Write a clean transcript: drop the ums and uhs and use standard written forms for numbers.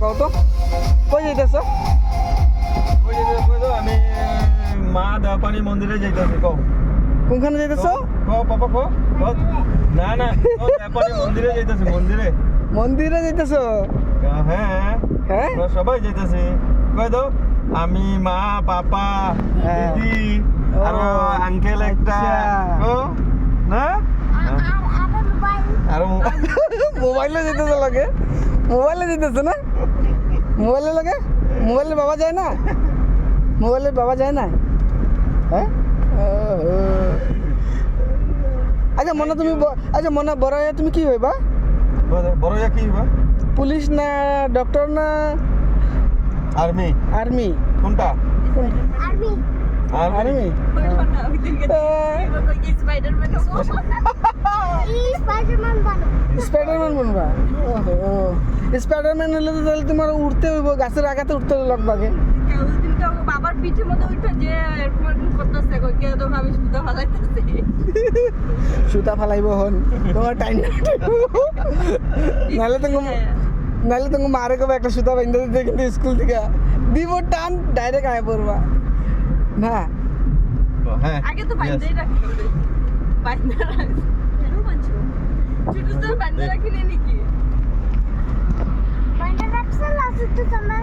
কও তো কই যাইতেছো? আমি মা দেওপানি মন্দিরে যাইতেছি। কও কোনখানে যাইতেছো? কও পাপা কও। না না দেওপানি মন্দিরে যাইতেছি। মন্দিরে মন্দিরে যাইতেছো? হ্যাঁ হ্যাঁ তো সবাই যাইতেছি। কই দাও আমি মা পাপা হ্যাঁ। দিদি ও, আর আঙ্কেল একটা আচ্ছা। ও না আর মোবাইলে যেতেছে লাগে, মোবাইলে যেতেছে না, মোবাইলে লাগে, মোবাইলে বাবা যায় না, মোবাইলে বাবা যায় না। হ্যাঁ আচ্ছা মনে তুমি আচ্ছা মনে বড় হয়ে তুমি কি হইবা? বড় ইয়া কি বা পুলিশ না ডক্টর না আর্মি আর্মি? কোনটা Army. Army Spider-Man bano. Spiderman বনবা? স্পাইডারম্যান হলে তো তাহলে তোমার উঠতে হইব, গাছের আগাতে উঠতে লাগবে। বাবার পিঠের মধ্যে উঠে যে এরকম করতেছে কে তো আমি সুতা ফালাইতেছি সুতা ফালাইব হন তোমার টাইম নাহলে তুমি মারে কবে একটা সুতা বাইন্ধা দিতে, কিন্তু স্কুল থেকে দিব টান ডাইরেক্ট আয় পড়বা না। হ্যাঁ আগে তো বাইন্দাই রাখি বাইন্দা রাখি কেন বাঁচো ছোট তো বাইন্দা রাখি নাকি Bana rapsal asıl tutamam.